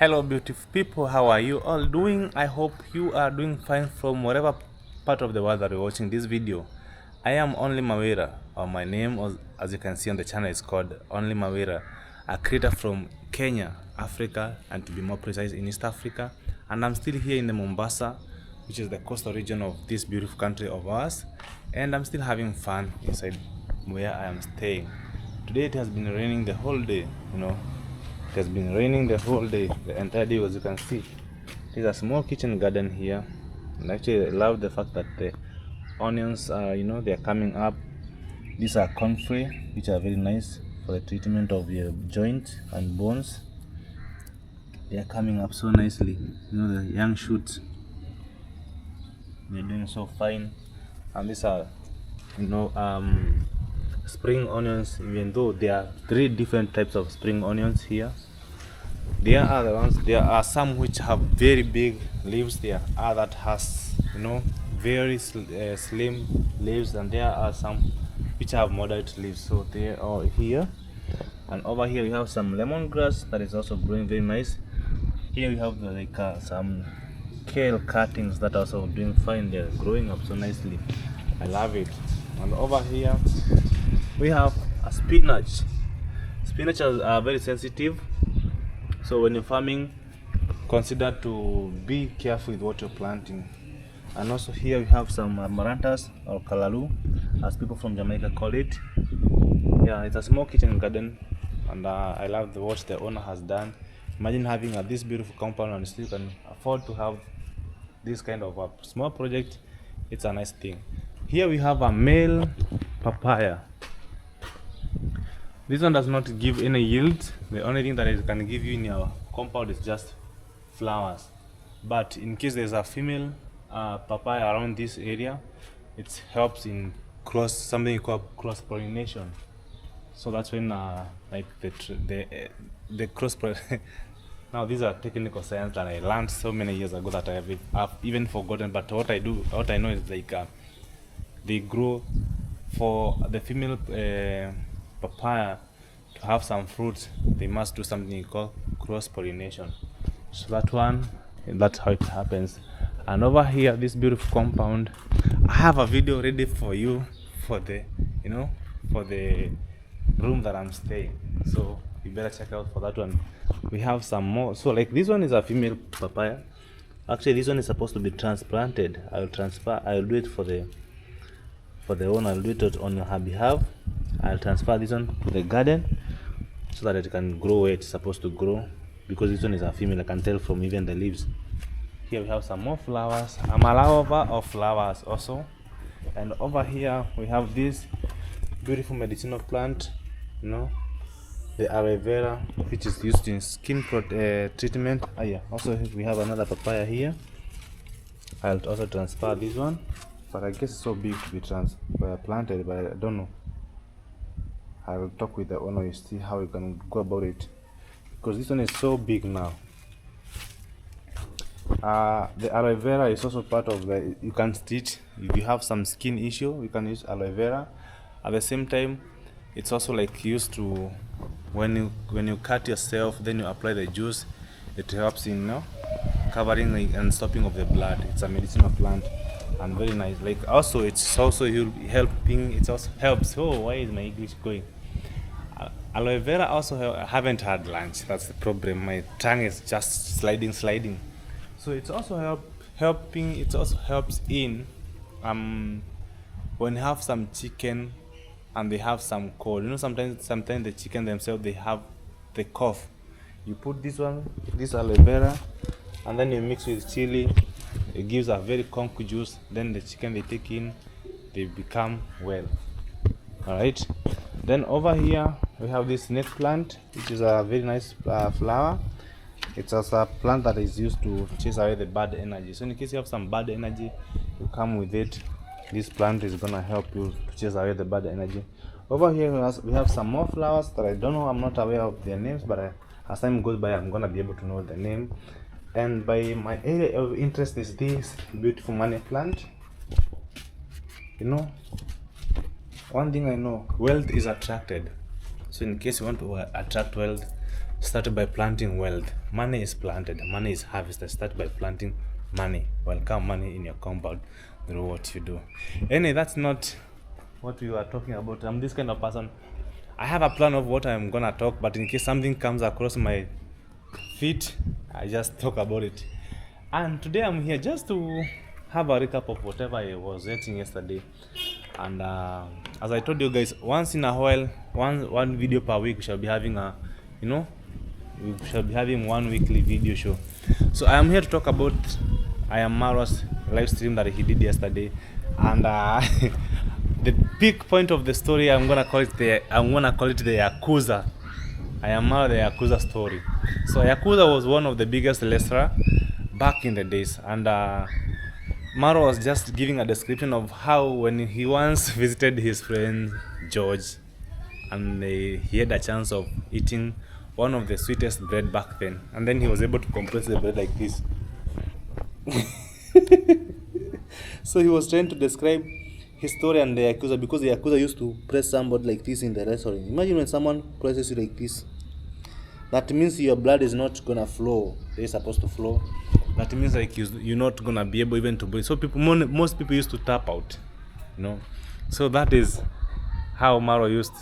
Hello beautiful people, how are you all doing? I hope you are doing fine from whatever part of the world that you're watching this video. I am only MAWIRA, or my name, as you can see on the channel, is called Only MAWIRA, a creator from Kenya, Africa, and to be more precise, in East Africa. And I'm still here in the Mombasa, which is the coastal region of this beautiful country of ours, and I'm still having fun inside where I am staying. Today it has been raining the whole day, it has been raining the whole day, the entire day. As you can see, there's a small kitchen garden here, and actually I love the fact that the onions are, they are coming up. These are corn-free, which are very nice for the treatment of your joints and bones. They are coming up so nicely, the young shoots, they're doing so fine. And these are spring onions, even though there are 3 different types of spring onions here. There are some which have very big leaves, there are that has very slim leaves, and there are some which have moderate leaves. So they are here, and over here we have some lemongrass that is also growing very nice. Here we have some kale cuttings that are also doing fine. They're growing up so nicely, I love it. And over here we have a spinach. Spinach are very sensitive, so when you're farming, consider to be careful with what you're planting. And also here we have some amaranthus, or kalalu as people from Jamaica call it. Yeah, it's a small kitchen garden, and I love what the owner has done. Imagine having this beautiful compound and still can afford to have this kind of a small project. It's a nice thing. Here we have a male papaya. This one does not give any yield. The only thing that it can give you in your compound is just flowers. But in case there's a female papaya around this area, it helps in something called cross pollination. So that's when the cross now these are technical science that I learned so many years ago that I've even forgotten. But what I know is they grow for the female papaya to have some fruits. They must do something called cross pollination. So that's how it happens. And over here, this beautiful compound, I have a video ready for you for the for the room that I'm staying, so you better check out for that one. We have some more. So this one is a female papaya. Actually, this one is supposed to be transplanted. I'll do it for the owner. I'll do it on her behalf. I'll transfer this one to the garden so that it can grow where it's supposed to grow, because this one is a female. I can tell from even the leaves. Here we have some more flowers. I'm a lover of flowers also. And over here we have this beautiful medicinal plant, the aloe vera, which is used in skin treatment. Also we have another papaya here. I'll also transfer this one, but I guess it's so big to be planted, but I don't know. I will talk with the owner to see how we can go about it, because this one is so big now. The aloe vera is also part of you can stitch. If you have some skin issue, you can use aloe vera. At the same time, it's also used to when you cut yourself, then you apply the juice. It helps in covering and stopping of the blood. It's a medicinal plant and very nice. Also it's also helping. It also helps. Oh, why is my English going? Aloe vera also I haven't had lunch. That's the problem. My tongue is just sliding. So it's also helping. It also helps in when you have some chicken and they have some cold. Sometimes the chicken themselves, they have the cough. You put this aloe vera, and then you mix with chili. It gives a very conky juice. Then the chicken they take in, they become well. All right. Then over here we have this snake plant, which is a very nice flower. It's also a plant that is used to chase away the bad energy. So in case you have some bad energy, you come with it. This plant is gonna help you to chase away the bad energy. Over here we have some more flowers that I don't know. I'm not aware of their names, but as time goes by, I'm gonna be able to know the name. And by my area of interest is this beautiful money plant. One thing I know, wealth is attracted. So in case you want to attract wealth, start by planting wealth. money is planted, money is harvested. Start by planting money. Welcome money in your compound through what you do. Anyway, that's not what we were talking about. I'm this kind of person. I have a plan of what I'm gonna talk, but in case something comes across my feet, I just talk about it. And today I'm here just to have a recap of whatever I was eating yesterday. And as I told you guys, once in a while, one video per week, we shall be having we shall be having one weekly video show. So I am here to talk about I am Maro's live stream that he did yesterday, and the peak point of the story, I'm gonna call it the YAKUZA. I am Maro, the YAKUZA story. So YAKUZA was one of the biggest wrestler back in the days, and Maro was just giving a description of how when he once visited his friend George, and he had a chance of eating one of the sweetest bread back then, and then he was able to compress the bread like this. So he was trying to describe his story and the YAKUZA, because the YAKUZA used to press somebody like this in the restaurant. Imagine when someone presses you like this. That means your blood is not gonna flow. They're supposed to flow. That means like you're not gonna be able even to breathe. So most people used to tap out, So that is how Maro used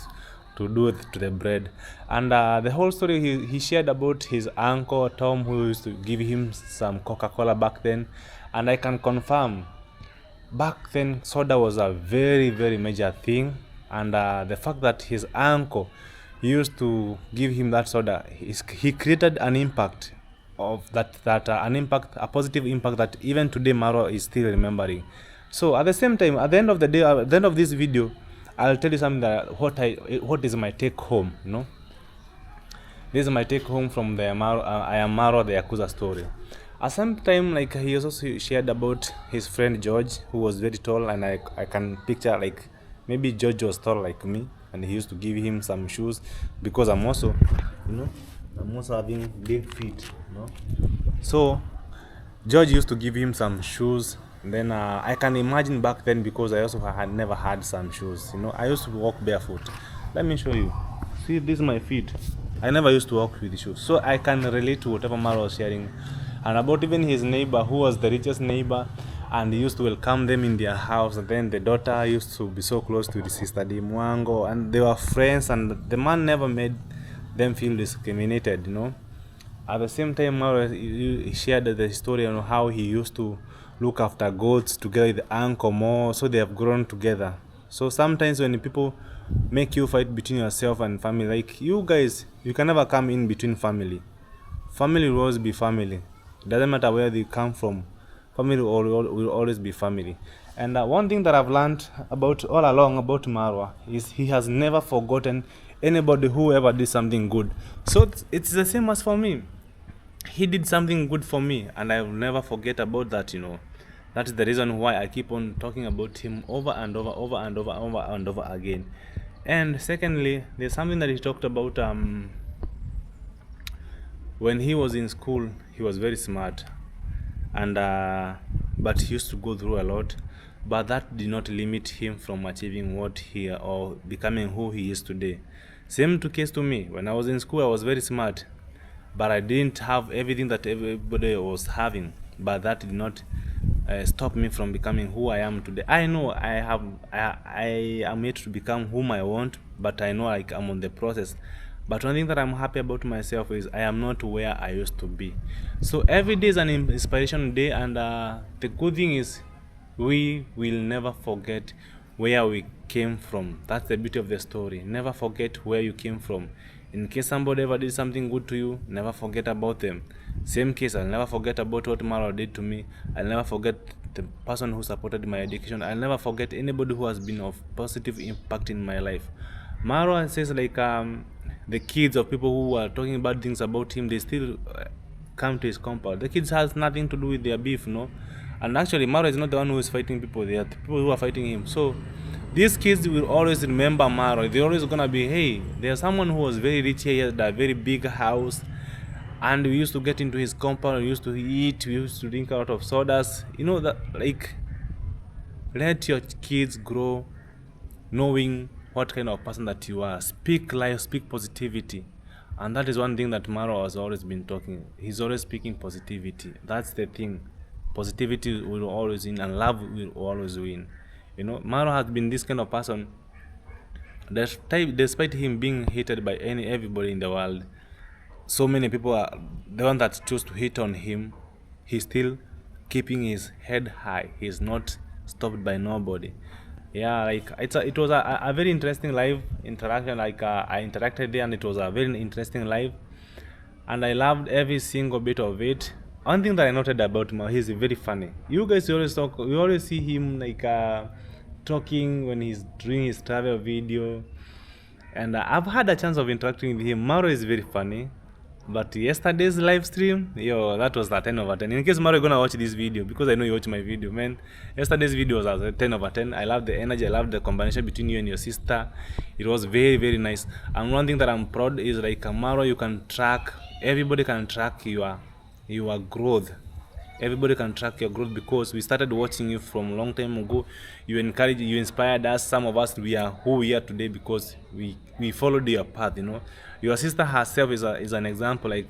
to do it to the bread. And the whole story he shared about his uncle Tom, who used to give him some Coca-Cola back then. And I can confirm, back then soda was a very, very major thing. And the fact that his uncle used to give him that soda, he created an impact of a positive impact that even today Maro is still remembering. So at the same time, at the end of the day, at the end of this video, I'll tell you something that what is my take home. This is my take home from the I am Maro, the YAKUZA story. At some time, like, he also shared about his friend George, who was very tall, and I can picture like maybe George was tall like me, and he used to give him some shoes, because I'm also having big feet, So George used to give him some shoes. Then I can imagine back then, because I also had never had some shoes. I used to walk barefoot. Let me show you. See, this is my feet. I never used to walk with shoes, so I can relate to whatever Maro was sharing. And about even his neighbor, who was the richest neighbor, and he used to welcome them in their house. And then the daughter used to be so close to the sister Mwango, and they were friends, and the man never made them feel discriminated. At the same time, Maro he shared the story on how he used to look after goats together with the uncle more, so they have grown together. So sometimes when people make you fight between yourself and family, like you guys, you can never come in between family. Family will always be family. It doesn't matter where they come from. Family will always be family. And one thing that I've learned all along about Maro is he has never forgotten anybody who ever did something good. So it's the same as for me. He did something good for me, and I will never forget about that. That is the reason why I keep on talking about him over and over again. And secondly, there's something that he talked about. When he was in school, he was very smart, and but he used to go through a lot. But that did not limit him from achieving or becoming who he is today. Same case to me. When I was in school, I was very smart, but I didn't have everything that everybody was having. But that did not stop me from becoming who I am today. I know I am yet to become whom I want, but I know like I'm on the process. But one thing that I'm happy about myself is I am not where I used to be. So every day is an inspiration day, and the good thing is we will never forget where we came from. That's the beauty of the story. Never forget where you came from. In case somebody ever did something good to you, never forget about them. Same case, I'll never forget about what Maro did to me. I'll never forget the person who supported my education. I'll never forget anybody who has been of positive impact in my life. Maro says like the kids of people who are talking bad things about him, they still come to his compound. The kids has nothing to do with their beef, And actually, Maro is not the one who is fighting people. They are the people who are fighting him. So these kids will always remember Maro. They're always gonna be, hey, there's someone who was very rich here, he had a very big house, and we used to get into his compound, we used to eat, we used to drink out of sodas. That, like, let your kids grow knowing what kind of person that you are. Speak life, speak positivity. And that is one thing that Maro has always been talking. He's always speaking positivity. That's the thing. Positivity will always win, and love will always win. Maro has been this kind of person. Despite him being hated by everybody in the world, so many people are the one that choose to hate on him. He's still keeping his head high. He's not stopped by nobody. Yeah, like it was a very interesting live interaction. Like I interacted there, and it was a very interesting live, and I loved every single bit of it. One thing that I noted about him, he's very funny. You guys always talk. You always see him like talking when he's doing his travel video, and I've had a chance of interacting with him. Mauro is very funny. But yesterday's live stream, that was a 10 over 10. In case Mario gonna watch this video, because I know you watch my video, man. Yesterday's video was a 10 over 10. I love the energy, I love the combination between you and your sister. It was very, very nice. And one thing that I'm proud is like Mario, you can track, everybody can track your growth. Everybody can track your growth because we started watching you from a long time ago. You inspired us. Some of us, we are who we are today because we followed your path. Your sister herself is an example. Like,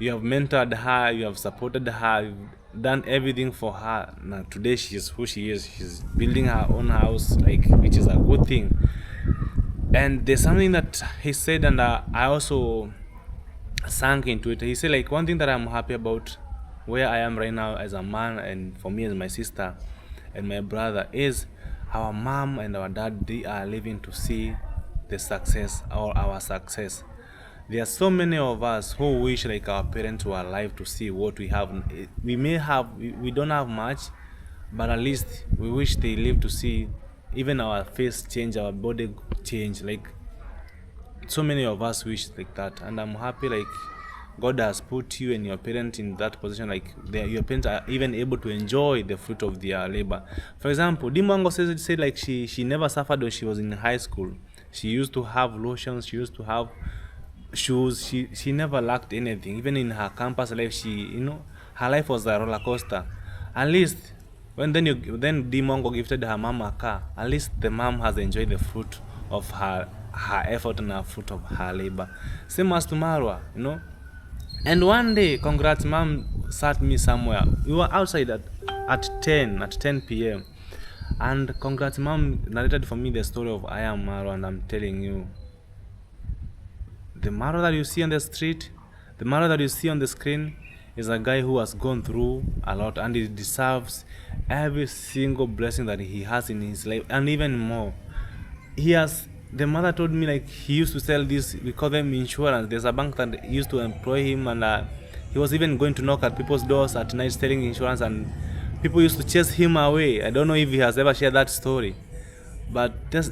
you have mentored her, you have supported her, you've done everything for her. Now today she is who she is. She's building her own house, like, which is a good thing. And there's something that he said, and I also sank into it. He said, like, one thing that I'm happy about where I am right now as a man, and for me as my sister and my brother, is our mom and our dad. They are living to see the success or our success. There are so many of us who wish like our parents were alive to see what we have. We don't have much, but at least we wish they live to see even our face change, our body change. Like, so many of us wish like that, and I'm happy like God has put you and your parents in that position. Like, your parents are even able to enjoy the fruit of their labor. For example, Dimongo said like she never suffered when she was in high school. She used to have lotions, she used to have shoes. She never lacked anything. Even in her campus life, her life was a roller coaster. At least then Dimongo gifted her mom a car. At least the mom has enjoyed the fruit of her effort and the fruit of her labor. Same as to Marwa, And one day, congrats mom sat me somewhere. We were outside at 10 p.m. And congrats mom narrated for me the story of I am Marwa, and I'm telling you, the Marwa that you see on the street, the Marwa that you see on the screen is a guy who has gone through a lot, and he deserves every single blessing that he has in his life, and even more. The mother told me like he used to sell this, we call them insurance. There's a bank that used to employ him, and he was even going to knock at people's doors at night selling insurance, and people used to chase him away. I don't know if he has ever shared that story, but that's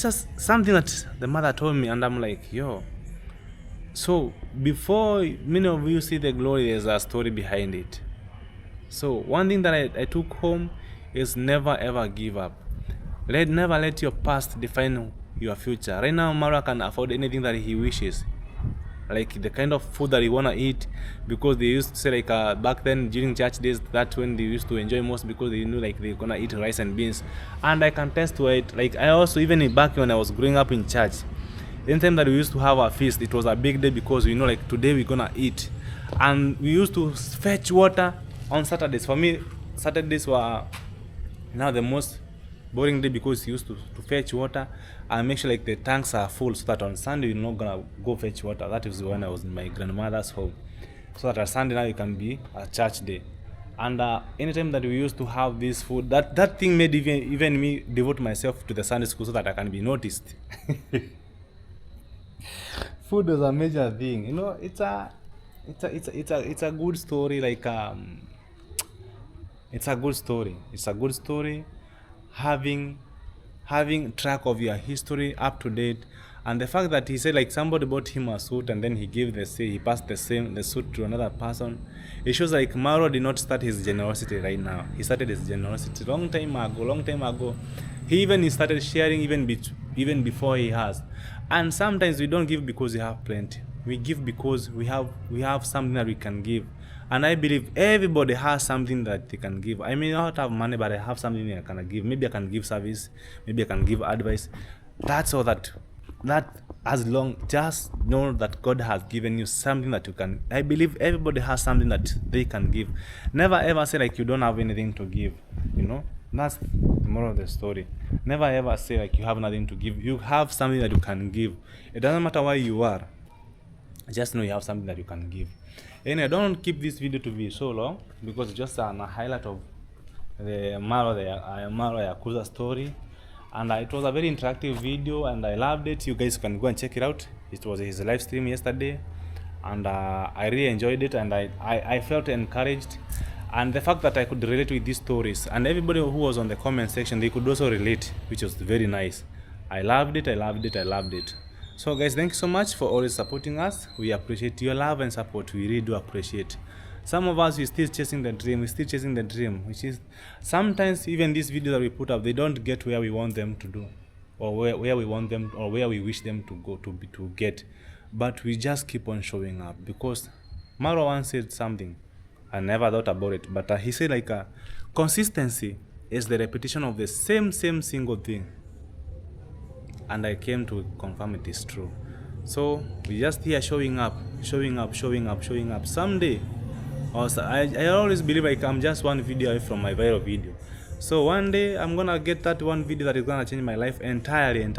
just something that the mother told me, and I'm like, yo. So before many of you see the glory, there's a story behind it. So one thing that I took home is never ever give up. Never let your past define your future. Right now, Mara can afford anything that he wishes, like the kind of food that he wanna eat, because they used to say like back then during church days, that's when they used to enjoy most, because they knew like they're gonna eat rice and beans. And I can test to it. Like, I also, even back when I was growing up in church, anytime that we used to have a feast, it was a big day, because we know like today we're gonna eat. And we used to fetch water on Saturdays. For me, Saturdays were now the most boring day, because you used to fetch water and make sure like the tanks are full, so that on Sunday you're not gonna go fetch water. That is when I was in my grandmother's home, so that on Sunday now you can be a church day. And anytime that we used to have this food, that thing made even me devote myself to the Sunday school, so that I can be noticed. Food is a major thing, it's a good story. Like it's a good story having track of your history up to date. And the fact that he said like somebody bought him a suit, and then he passed the suit to another person, it shows like Maro did not start his generosity right now. He started his generosity long time ago. He even started sharing even before he has. And sometimes we don't give because we have plenty. We give because we have something that we can give. And I believe everybody has something that they can give. I may not have money, but I have something I can give. Maybe I can give service. Maybe I can give advice. That's all that as long, just know that God has given you something that you can. I believe everybody has something that they can give. Never ever say like you don't have anything to give, you know. That's the moral of the story. Never ever say like you have nothing to give. You have something that you can give. It doesn't matter where you are, just know you have something that you can give. Anyway, I don't keep this video to be so long because it's just a highlight of the MAWIRA YAKUZA story, and it was a very interactive video and I loved it. You guys can go and check it out. It was his live stream yesterday, and I really enjoyed it, and I felt encouraged, and the fact that I could relate with these stories, and everybody who was on the comment section, they could also relate, which was very nice. I loved it. So guys, thank you so much for always supporting us. We appreciate your love and support. We really do appreciate. Some of us, we still chasing the dream, which is sometimes even these videos that we put up, they don't get where we want them to do, or where we want them, or where we wish them to go to get, but we just keep on showing up. Because MAWIRA once said something, I never thought about it, but he said like consistency is the repetition of the same single thing, and I came to confirm it is true. So we just here showing up. Someday, also, I always believe like I'm just one video away from my viral video. So one day I'm gonna get that one video that is gonna change my life entirely. And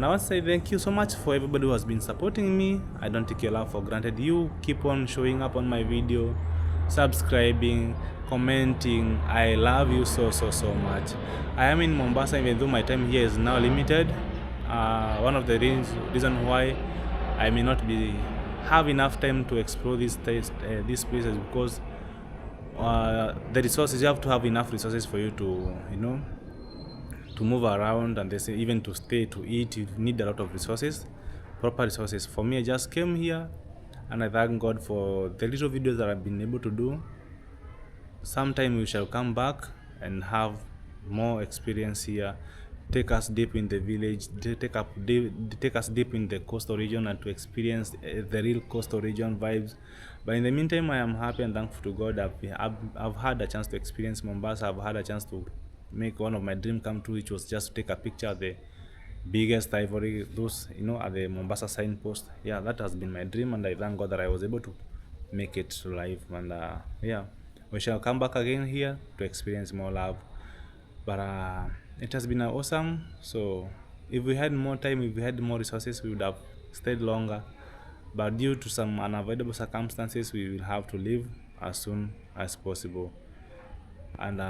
I want to say thank you so much for everybody who has been supporting me. I don't take your love for granted. You keep on showing up on my video, subscribing, commenting. I love you so much. I am in Mombasa, even though my time here is now limited. One of the reasons why I may not have enough time to explore these places, because the resources, you have to have enough resources for you to, you know, to move around, and they say even to stay, to eat, you need a lot of resources, proper resources. For me, I just came here, and I thank God for the little videos that I've been able to do. Sometime we shall come back and have more experience here, take us deep in the village, take us deep in the coastal region, and to experience the real coastal region vibes. But in the meantime, I am happy and thankful to God. I've had a chance to experience Mombasa. I've had a chance to make one of my dreams come true, which was just to take a picture of the biggest ivory, those, you know, at the Mombasa signpost. Yeah, that has been my dream, and I thank God that I was able to make it to life. And yeah, we shall come back again here to experience more love. But it has been awesome. So if we had more time, if we had more resources, we would have stayed longer. But due to some unavoidable circumstances, we will have to leave as soon as possible. And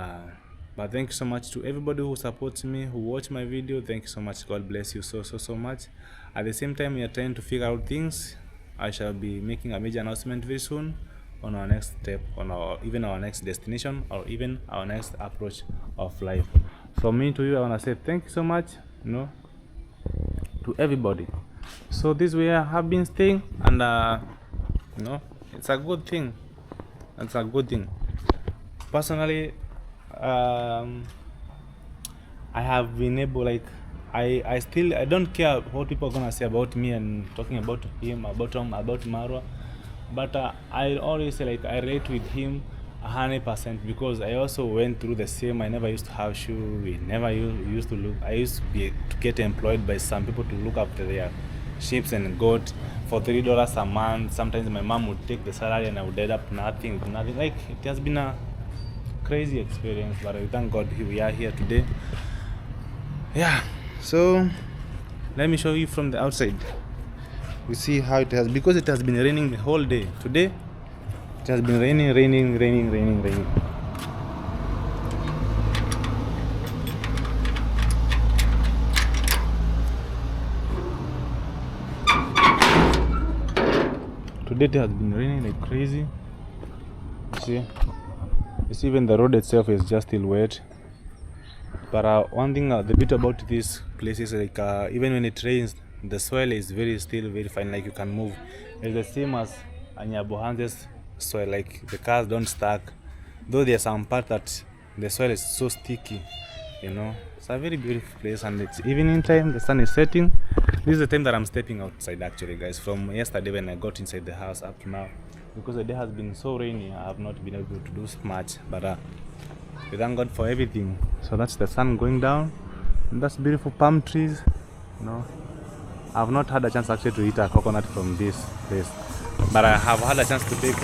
but thank you so much to everybody who supports me, who watch my video. Thank you so much. God bless you so much. At the same time, we are trying to figure out things. I shall be making a major announcement very soon on our next step, on our next destination, or even our next approach of life. From me to you, I want to say thank you so much, you know, to everybody. So this way I have been staying, and you know, it's a good thing. Personally, I have been able, like, I don't care what people are gonna say about me and talking about him, about MAWIRA, but I always say like I relate with him 100%, because I also went through the same. I never used to have shoes. We never used to look. I used to get employed by some people to look after their sheep and goat for $3 a month. Sometimes my mom would take the salary and I would end up nothing. Like, it has been a crazy experience, but I thank God we are here today. Yeah, so let me show you from the outside. You see how it has, because it has been raining the whole day. Today it has been raining. Today it has been raining like crazy. You see even the road itself is just still wet. But one thing, the bit about this place is like even when it rains, the soil is still very fine, like you can move. It's the same as Anyabohanze's soil, like the cars don't stack, though there's some part that the soil is so sticky, you know. It's a very beautiful place, and it's evening time, the sun is setting. This is the time that I'm stepping outside, actually, guys, from yesterday when I got inside the house up to now, because the day has been so rainy. I have not been able to do much, but we thank God for everything. So that's the sun going down, and that's beautiful palm trees, you know. I've not had a chance actually to eat a coconut from this place, but I have had a chance to take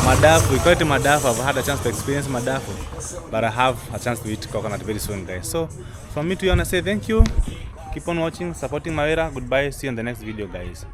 madafu. We call it madafu. I've had a chance to experience madafu, but I have a chance to eat coconut very soon, guys. So from me to you, I want to say thank you. Keep on watching, supporting MAWIRA. Goodbye. See you in the next video, guys.